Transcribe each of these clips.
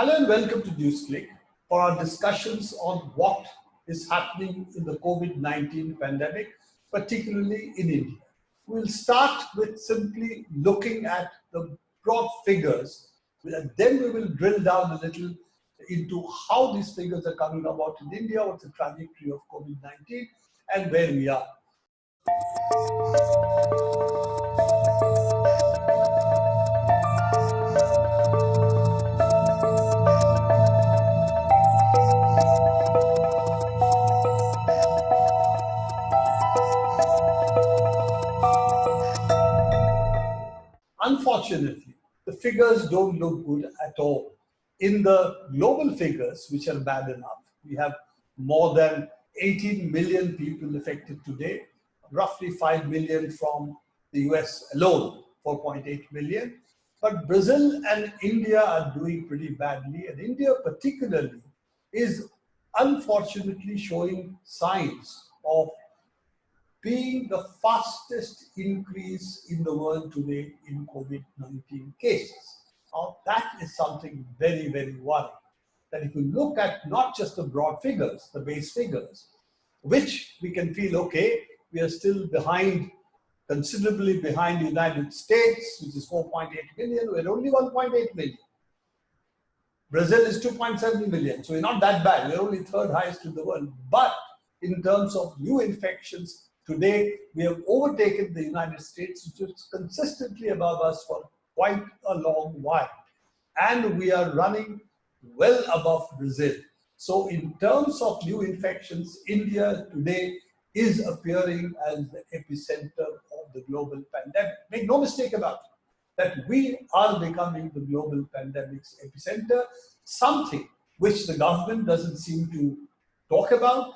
Hello and welcome to NewsClick for our discussions on what is happening in the COVID-19 pandemic, particularly in India. We'll start with simply looking at the broad figures, and then we will drill down a little into how these figures are coming about in India, what's the trajectory of COVID-19, and where we are. Unfortunately, the figures don't look good at all. In the global figures, which are bad enough, we have more than 18 million people affected today, roughly 5 million from the US alone, 4.8 million. But Brazil and India are doing pretty badly, and India particularly is unfortunately showing signs of being the fastest increase in the world today in COVID-19 cases. Now, that is something very, very worrying. That if you look at not just the broad figures, the base figures, which we can feel, okay, we are still behind, considerably behind the United States, which is 4.8 million, we're only 1.8 million. Brazil is 2.7 million, so we're not that bad, we're only third highest in the world. But in terms of new infections, today, we have overtaken the United States, which is consistently above us for quite a long while. And we are running well above Brazil. So in terms of new infections, India today is appearing as the epicenter of the global pandemic. Make no mistake about it, that we are becoming the global pandemic's epicenter, something which the government doesn't seem to talk about,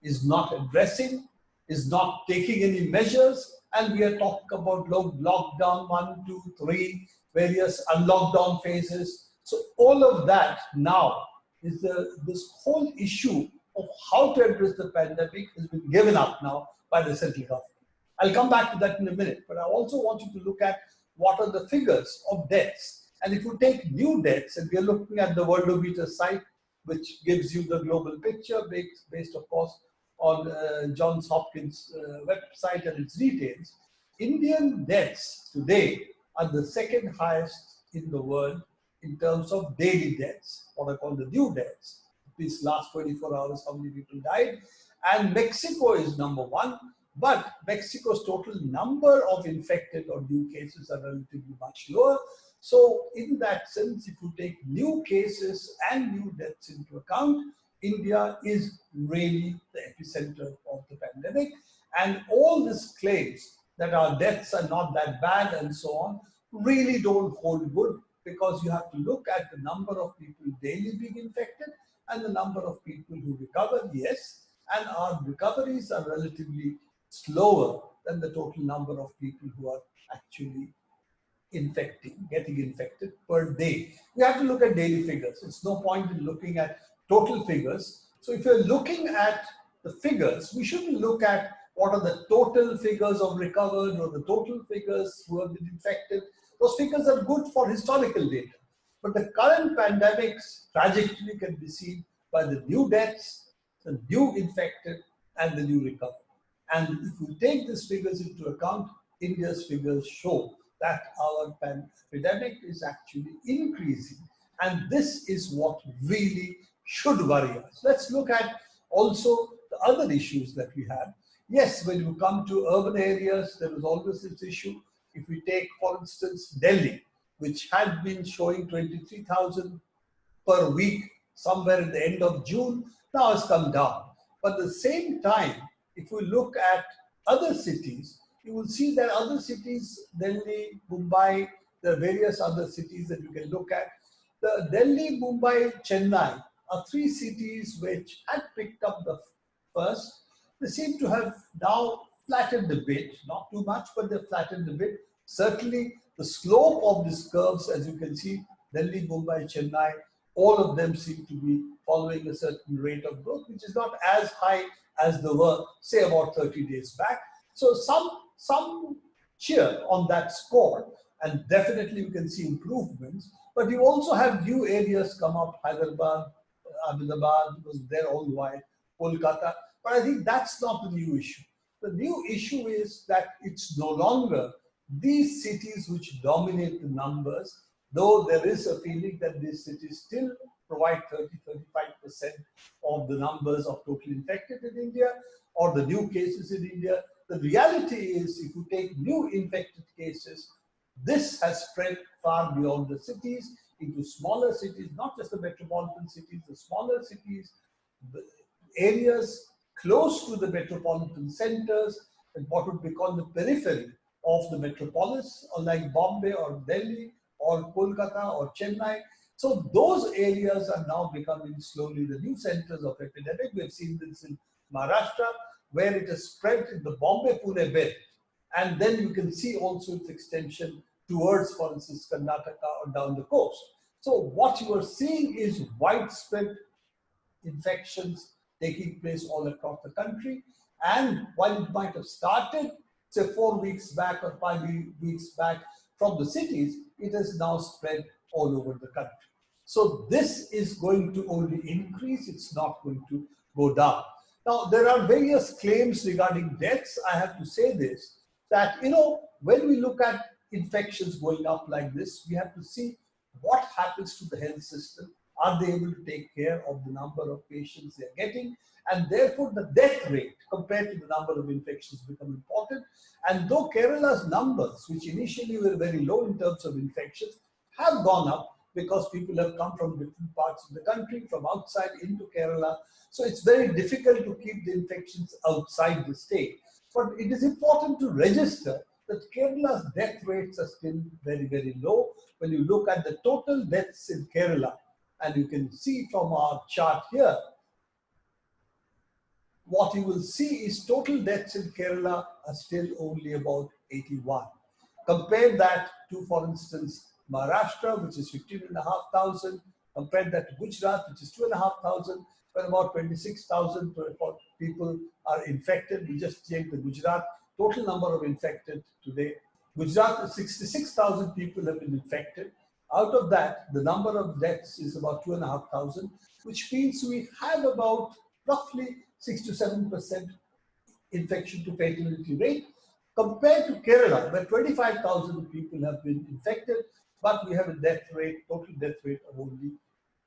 is not addressing, is not taking any measures, and we are talking about lockdown 1, 2, 3, various unlockdown phases. So all of that now is this whole issue of how to address the pandemic has been given up now by the central government. I'll come back to that in a minute, but I also want you to look at what are the figures of deaths. And if you take new deaths, and we are looking at the Worldometer site, which gives you the global picture based of course, on Johns Hopkins website and its details, Indian deaths today are the second highest in the world in terms of daily deaths, what I call the new deaths. These last 24 hours, how many people died. And Mexico is number one, but Mexico's total number of infected or new cases are relatively much lower. So in that sense, if you take new cases and new deaths into account, India is really the epicenter of the pandemic, and all these claims that our deaths are not that bad and so on really don't hold good, because you have to look at the number of people daily being infected and the number of people who recover, yes, and our recoveries are relatively slower than the total number of people who are actually getting infected per day. We have to look at daily figures. It's no point in looking at total figures. So if you're looking at the figures, we shouldn't look at what are the total figures of recovered or the total figures who have been infected. Those figures are good for historical data. But the current pandemic's trajectory can be seen by the new deaths, the new infected, and the new recovered. And if we take these figures into account, India's figures show that our pandemic is actually increasing. And this is what really should worry us. Let's look at also the other issues that we have. Yes, when you come to urban areas, there is always this issue. If we take, for instance, Delhi, which had been showing 23,000 per week somewhere at the end of June, now has come down. But at the same time, if we look at other cities, you will see that other cities, Delhi, Mumbai, there are various other cities that you can look at. The Delhi, Mumbai, Chennai are three cities which had picked up the first. They seem to have now flattened a bit, not too much, but they've flattened a bit. Certainly, the slope of these curves, as you can see, Delhi, Mumbai, Chennai, all of them seem to be following a certain rate of growth, which is not as high as they were, say, about 30 days back. So some cheer on that score, and definitely you can see improvements. But you also have new areas come up, Hyderabad, Ahmedabad was there all the while, Kolkata. But I think that's not the new issue. The new issue is that it's no longer these cities which dominate the numbers, though there is a feeling that these cities still provide 30-35% of the numbers of total infected in India or the new cases in India. The reality is, if you take new infected cases, this has spread far beyond the cities into smaller cities, not just the metropolitan cities, the smaller cities, the areas close to the metropolitan centers, and what would be called the periphery of the metropolis, or like Bombay or Delhi or Kolkata or Chennai. So those areas are now becoming slowly the new centers of epidemic. We've seen this in Maharashtra, where it has spread in the Bombay-Pune belt. And then you can see also its extension towards, for instance, Karnataka or down the coast. So what you are seeing is widespread infections taking place all across the country. And while it might have started, say 4 weeks back or 5 weeks back from the cities, it has now spread all over the country. So this is going to only increase, it's not going to go down. Now, there are various claims regarding deaths. I have to say this, that, when we look at infections going up like this, we have to see what happens to the health system. Are they able to take care of the number of patients they're getting? And therefore, the death rate compared to the number of infections become important. And though Kerala's numbers, which initially were very low in terms of infections, have gone up because people have come from different parts of the country, from outside into Kerala. So it's very difficult to keep the infections outside the state. But it is important to register that Kerala's death rates are still very, very low. When you look at the total deaths in Kerala, and you can see from our chart here, what you will see is total deaths in Kerala are still only about 81. Compare that to, for instance, Maharashtra, which is 15,500. Compare that to Gujarat, which is 2,500, where about 26,000 people are infected. We just checked the Gujarat total number of infected today. Gujarat, 66,000 people have been infected. Out of that, the number of deaths is about 2,500, which means we have about roughly 6 to 7% infection to fatality rate, compared to Kerala, where 25,000 people have been infected, but we have a total death rate of only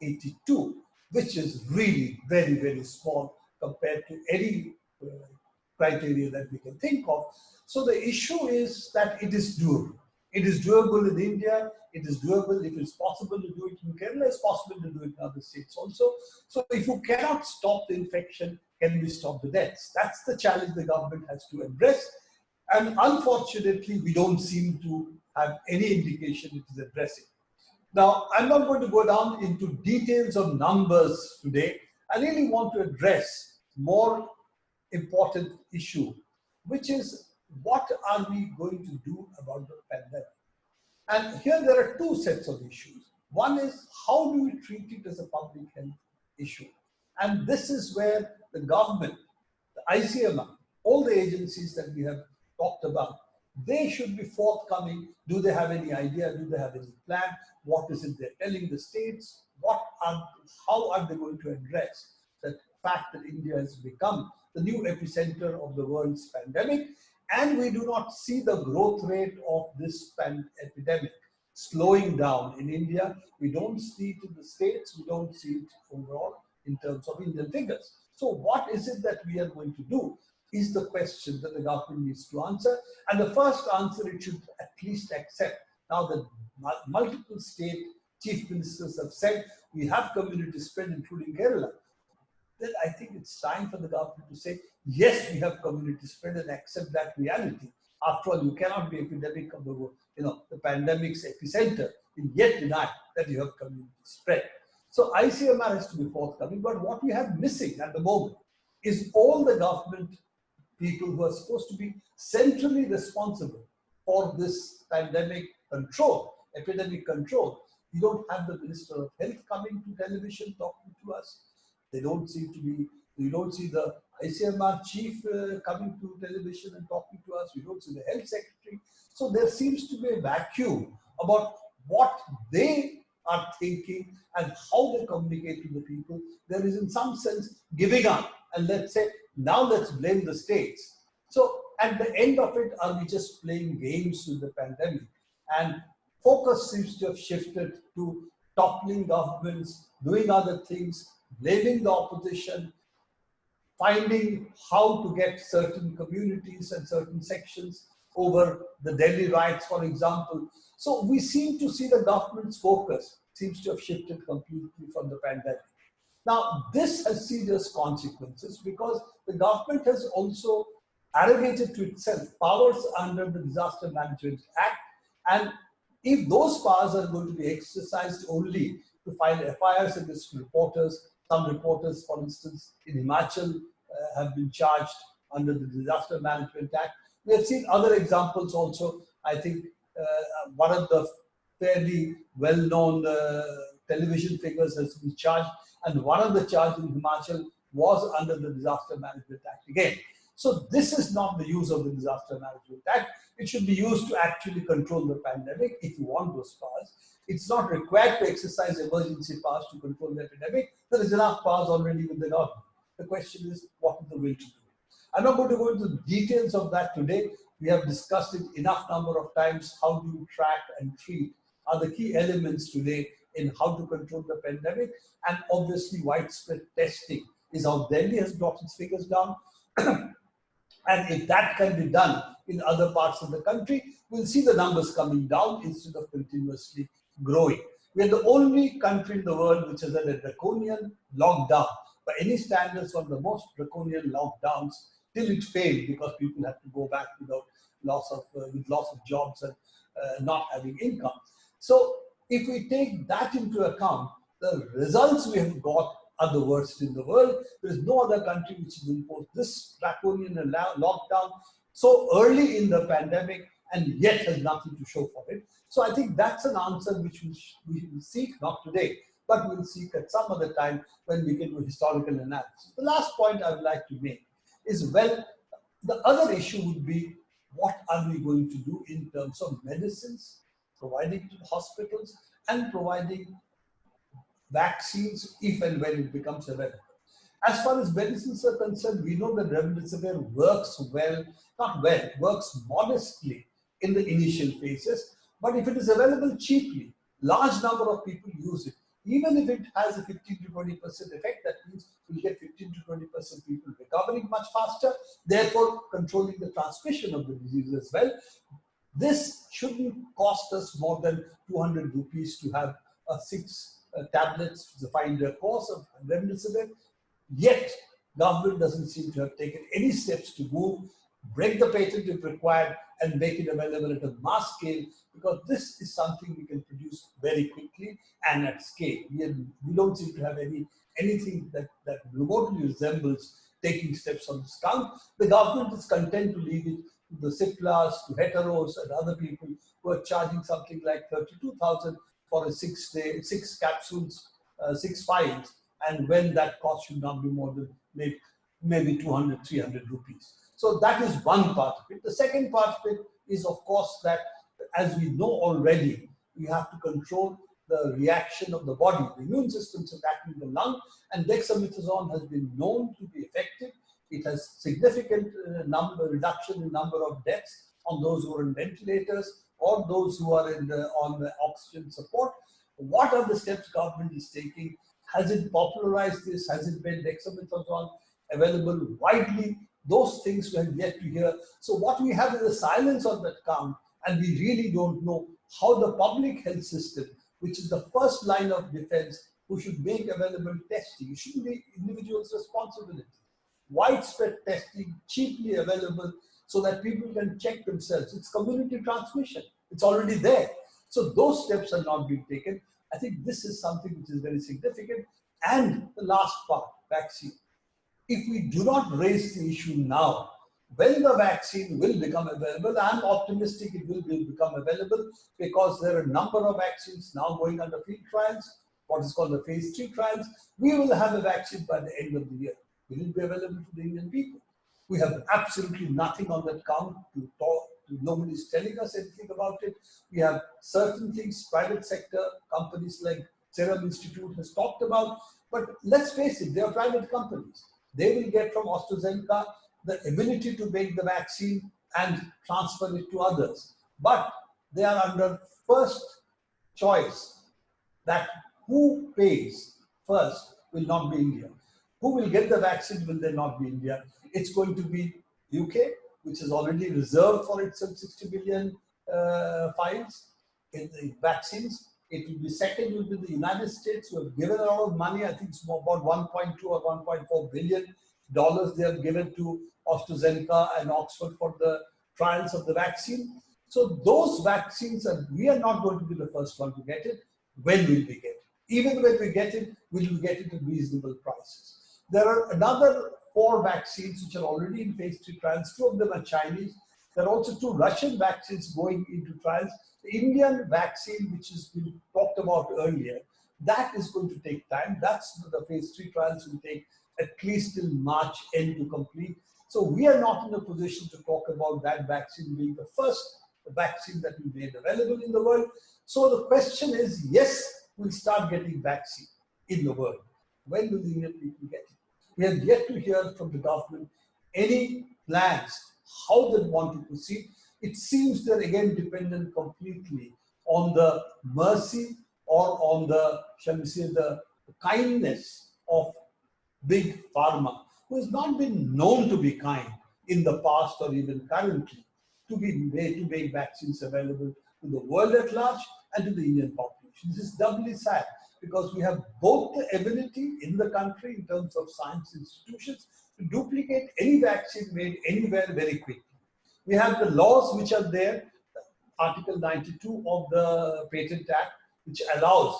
82, which is really very, very small compared to any criteria that we can think of. So the issue is that it is doable. It is doable in India. It is doable. If it's possible to do it in Kerala, it's possible to do it in other states also. So if you cannot stop the infection, can we stop the deaths? That's the challenge the government has to address. And unfortunately, we don't seem to have any indication it is addressing. Now, I'm not going to go down into details of numbers today. I really want to address more important issue, which is what are we going to do about the pandemic? And here there are two sets of issues. One is, how do we treat it as a public health issue? And this is where the government, the ICMR, all the agencies that we have talked about, they should be forthcoming. Do they have any idea? Do they have any plan? What is it they're telling the states? How are they going to address the fact that India has become the new epicenter of the world's pandemic? And we do not see the growth rate of this epidemic slowing down in India. We don't see it in the states. We don't see it overall in terms of Indian figures. So what is it that we are going to do is the question that the government needs to answer. And the first answer it should at least accept. Now that multiple state chief ministers have said we have community spread, including Kerala, then I think it's time for the government to say, yes, we have community spread, and accept that reality. After all, you cannot be epidemic of the pandemic's epicenter and yet deny that you have community spread. So ICMR has to be forthcoming, but what we have missing at the moment is all the government people who are supposed to be centrally responsible for this pandemic control, epidemic control. You don't have the Minister of Health coming to television talking to us. They don't seem to be, we don't see the ICMR chief coming to television and talking to us. We don't see the health secretary. So there seems to be a vacuum about what they are thinking and how they communicate to the people. There is in some sense giving up and let's say, now let's blame the states. So at the end of it, are we just playing games with the pandemic? And focus seems to have shifted to toppling governments, doing other things, blaming the opposition, finding how to get certain communities and certain sections over the Delhi riots, for example. So we seem to see the government's focus seems to have shifted completely from the pandemic. Now, this has serious consequences because the government has also arrogated to itself powers under the Disaster Management Act. And if those powers are going to be exercised only to file FIRs against reporters, some reporters, for instance, in Himachal have been charged under the Disaster Management Act. We have seen other examples also. I think one of the fairly well-known television figures has been charged, and one of the charges in Himachal was under the Disaster Management Act again. So this is not the use of the Disaster Management Act. It should be used to actually control the pandemic if you want those powers. It's not required to exercise emergency powers to control the epidemic. There is enough powers already with the government. The question is, what is the will to do? I'm not going to go into the details of that today. We have discussed it enough number of times. How do you track and treat are the key elements today in how to control the pandemic. And obviously widespread testing is how Delhi has brought its figures down. And if that can be done in other parts of the country, we'll see the numbers coming down instead of continuously growing. We are the only country in the world which has had a draconian lockdown. By any standards, one of the most draconian lockdowns till it failed because people had to go back without with loss of jobs and not having income. So if we take that into account, the results we have got are the worst in the world. There is no other country which has imposed this draconian lockdown so early in the pandemic and yet has nothing to show for it. So I think that's an answer which we will seek, not today, but we'll seek at some other time when we can do historical analysis. The last point I would like to make is, well, the other issue would be, what are we going to do in terms of medicines, providing to the hospitals and providing vaccines if and when it becomes available. As far as medicines are concerned, we know that remdesivir works well, not well, works modestly in the initial phases, but if it is available cheaply, large number of people use it. Even if it has a 15 to 20% effect, that means we'll get 15 to 20% people recovering much faster, therefore controlling the transmission of the disease as well. This shouldn't cost us more than 200 rupees to have 6 tablets to find the course of remdesivir. Yet, government doesn't seem to have taken any steps to move, break the patent if required, and make it available at a mass scale, because this is something we can produce very quickly and at scale. We don't seem to have anything that remotely resembles taking steps on this count. The government is content to leave it to the Ciplas, to heteros, and other people who are charging something like 32,000 for a 6 capsules, 6 files, and when that cost should not be more than maybe 200, 300 rupees. So that is one part of it. The second part of it is, of course, that as we know already, we have to control the reaction of the body. The immune system is attacking the lung, and dexamethasone has been known to be effective. It has significant reduction in number of deaths on those who are in ventilators or those who are on the oxygen support. What are the steps government is taking? Has it popularized this? Has it made dexamethasone available widely? Those things we have yet to hear. So what we have is a silence on that count, and we really don't know how the public health system, which is the first line of defense, who should make available testing. It shouldn't be individuals' responsibility. Widespread testing, cheaply available, so that people can check themselves. It's community transmission. It's already there. So those steps are not being taken. I think this is something which is very significant. And the last part, vaccine. If we do not raise the issue now, when the vaccine will become available, I'm optimistic it will become available, because there are a number of vaccines now going under field trials, what is called the phase 3 trials. We will have a vaccine by the end of the year. Will it be available to the Indian people? We have absolutely nothing on that count to Nobody's telling us anything about it. We have certain things, private sector companies like Serum Institute has talked about, but let's face it, they are private companies. They will get from AstraZeneca the ability to make the vaccine and transfer it to others. But they are under first choice that who pays first will not be India. Who will get the vaccine will they not be India? It's going to be UK, which is already reserved for itself 60 billion files in the vaccines. It will be second, will be the United States, who have given a lot of money. I think it's about 1.2 or 1.4 billion dollars they have given to AstraZeneca and Oxford for the trials of the vaccine. So those vaccines, we are not going to be the first one to get it. When will we get it? Even when we get it, will we get it at reasonable prices? There are another 4 vaccines which are already in phase 3 trials. 2 of them are Chinese. There are also 2 Russian vaccines going into trials. The Indian vaccine, which has been talked about earlier, that is going to take time. That's the phase 3 trials will take at least till March end to complete. So we are not in a position to talk about that vaccine being the first vaccine that we made available in the world. So the question is, yes, we'll start getting vaccine in the world. When will the Indian people get it? We have yet to hear from the government any plans how they want to proceed. It seems they're again dependent completely on the mercy or on the, shall we say, the kindness of big pharma, who has not been known to be kind in the past or even currently, to make vaccines available to the world at large and to the Indian population. This is doubly sad because we have both the ability in the country in terms of science institutions to duplicate any vaccine made anywhere very quickly. We have the laws which are there, Article 92 of the Patent Act, which allows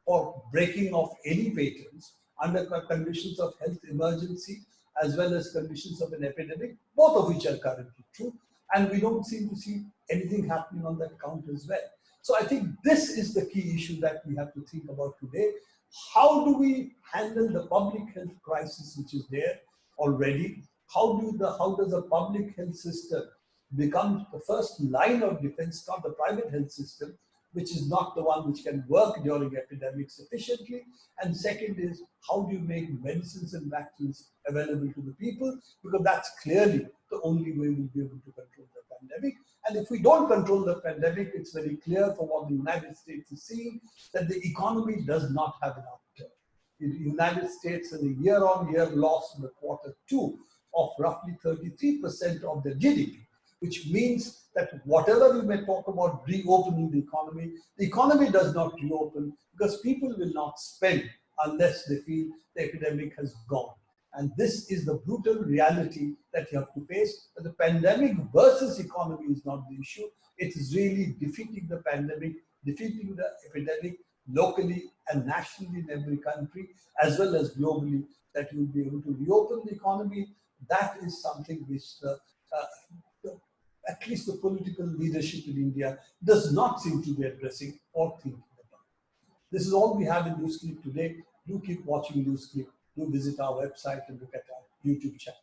for breaking of any patents under conditions of health emergency as well as conditions of an epidemic, both of which are currently true. And we don't seem to see anything happening on that count as well. So I think this is the key issue that we have to think about today. How do we handle the public health crisis which is there already? How does the public health system become the first line of defense, not the private health system, which is not the one which can work during epidemics efficiently? And second is, how do you make medicines and vaccines available to the people? Because that's clearly the only way we'll be able to control the pandemic. And if we don't control the pandemic, it's very clear from what the United States is seeing that the economy does not have an upturn. The United States has a year-on-year loss in the Q2 of roughly 33% of their GDP, which means that whatever we may talk about reopening the economy does not reopen because people will not spend unless they feel the epidemic has gone. And this is the brutal reality that you have to face. That the pandemic versus economy is not the issue. It is really defeating the pandemic, defeating the epidemic locally and nationally in every country, as well as globally, that you will be able to reopen the economy. That is something which at least the political leadership in India does not seem to be addressing or thinking about. This is all we have in NewsClip today. Do keep watching NewsClip. Do visit our website and look at our YouTube channel.